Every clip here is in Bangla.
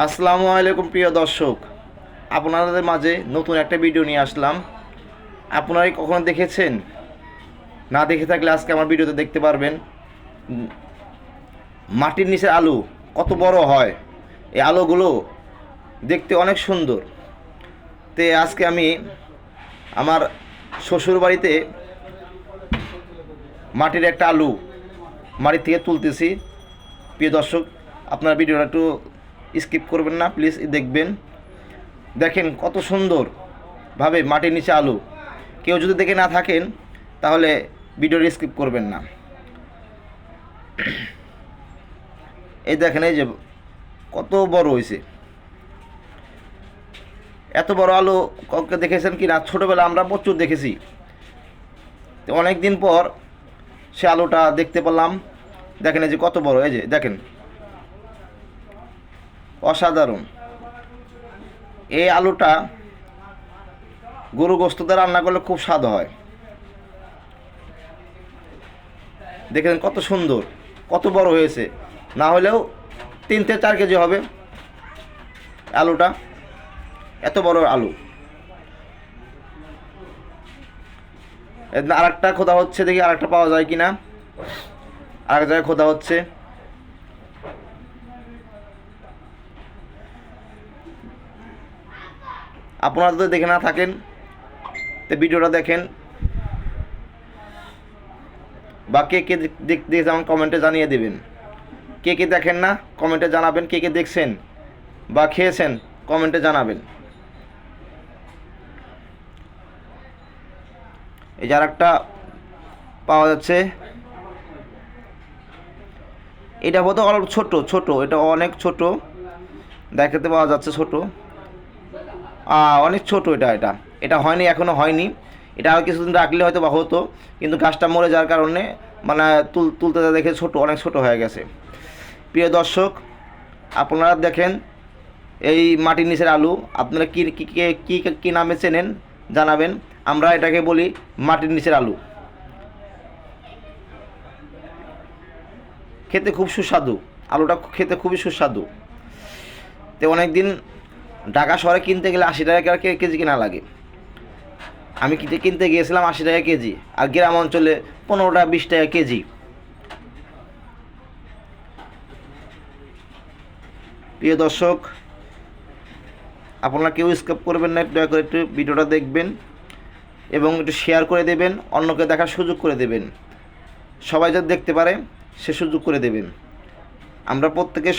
আসসালামু আলাইকুম প্রিয় দর্শক, আপনাদের মাঝে নতুন একটা ভিডিও নিয়ে আসলাম। আপনারা কি কখনো দেখেছেন? না দেখে থাকলে আজকে আমার ভিডিওতে দেখতে পারবেন। মাটির নিচে আলু কত বড় হয়, এই আলুগুলো দেখতে অনেক সুন্দর। তে আজকে আমি আমার শ্বশুর বাড়িতে মাটির একটা আলু মাটি থেকে তুলতেছি। প্রিয় দর্শক, আপনার ভিডিওটা একটু স্কিপ করবেন না, প্লিজ দেখবেন। দেখেন কত সুন্দরভাবে মাটির নিচে আলু। কেউ যদি দেখে না থাকেন তাহলে ভিডিওটি স্কিপ করবেন না। এই দেখেন, এই যে কত বড় হয়েছে। এত বড় আলু কাউকে দেখেছেন কি না? ছোটোবেলা আমরা প্রচুর দেখেছি। তো অনেক দিন পর সে আলুটা দেখতে পেলাম। দেখেন এই যে কত বড়, এই যে দেখেন, অসাধারণ। এই আলুটা গরু গোশত দিয়ে রান্না করলে খুব স্বাদ হয়। দেখেন কত সুন্দর, কত বড় হয়েছে। না হলেও 3 থেকে 4 কেজি হবে আলুটা, এত বড় আলু। আর একটা খোদা হচ্ছে, দেখি আর একটা পাওয়া যায় কি না। আর এক জায়গায় খোদা হচ্ছে। আপনারা যদি দেখে না থাকেন তো ভিডিওটা দেখেন, বা কে কে দেখেছেন আমার কমেন্টে জানিয়ে দেবেন। কে কে দেখেন না কমেন্টে জানাবেন, কে কে দেখছেন বা খেয়েছেন কমেন্টে জানাবেন। এই যে আর একটা পাওয়া যাচ্ছে, এটা বোধ অল্প ছোট ছোট, এটা অনেক ছোট দেখাতে পাওয়া যাচ্ছে, ছোট, অনেক ছোট। এটা এটা এটা হয়নি, এখনও হয়নি। এটা আর কিছুদিন রাখলে হয়তো বা হতো, কিন্তু গাছটা মরে যাওয়ার কারণে মানে তুলতে দেখে ছোট, অনেক ছোট হয়ে গেছে। প্রিয় দর্শক, আপনারা দেখেন এই মাটির নিচের আলু, আপনারা কী কী কী কী নামে চেনেন জানাবেন। আমরা এটাকে বলি মাটির নিচের আলু। খেতে খুব সুস্বাদু, আলুটা খেতে খুবই সুস্বাদু। তো অনেক দিন ঢাকা শহরে কিনতে গেলে 80 টাকা কেজি কিনা লাগে। আমি কিনতে গিয়েছিলাম 80 টাকা কেজি, আর গ্রাম অঞ্চলে 15 টাকা 20 টাকা কেজি। প্রিয় দর্শক, আপনারা কেউ স্কিপ করবেন না, দয়া করে একটু ভিডিওটা দেখবেন এবং একটু শেয়ার করে দেবেন, অন্যকে দেখার সুযোগ করে দেবেন। সবাই যাতে দেখতে পারে সে সুযোগ করে দেবেন। আমরা প্রত্যেকে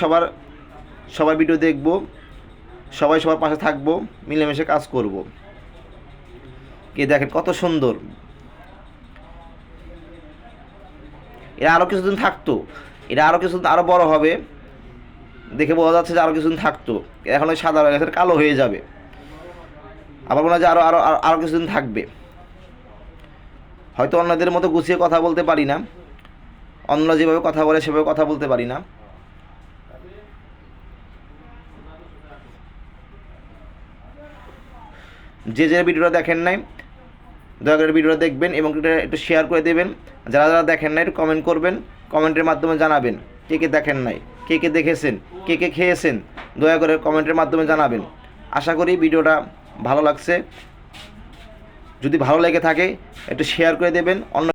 সবার ভিডিও দেখব, সবাই সবার পাশে থাকবো, মিলেমিশে কাজ করব। কে দেখেন কত সুন্দর। এরা আরও কিছুদিন থাকতো, এটা আরও কিছুদিন আরও বড় হবে। দেখে বোঝা যাচ্ছে যে আরও কিছুদিন থাকতো। এখন ওই সাদা হয়ে গেছে, কালো হয়ে যাবে। আবার মনে হয় যে আরও আরও আরও কিছুদিন থাকবে। হয়তো অন্যদের মতো গুছিয়ে কথা বলতে পারি না, অন্যরা যেভাবে কথা বলে সেভাবে কথা বলতে পারি না। যে যে ভিডিওটা দেখেন নাই দয়া করে ভিডিওটা দেখবেন এবং এটা একটু শেয়ার করে দেবেন। যারা যারা দেখেন নাই একটু কমেন্ট করবেন, কমেন্টের মাধ্যমে জানাবেন কে কে দেখেন নাই, কে কে দেখেছেন, কে কে খেয়েছেন, দয়া করে কমেন্টের মাধ্যমে জানাবেন। আশা করি ভিডিওটা ভালো লাগছে। যদি ভালো লেগে থাকে একটু শেয়ার করে দেবেন, অন্য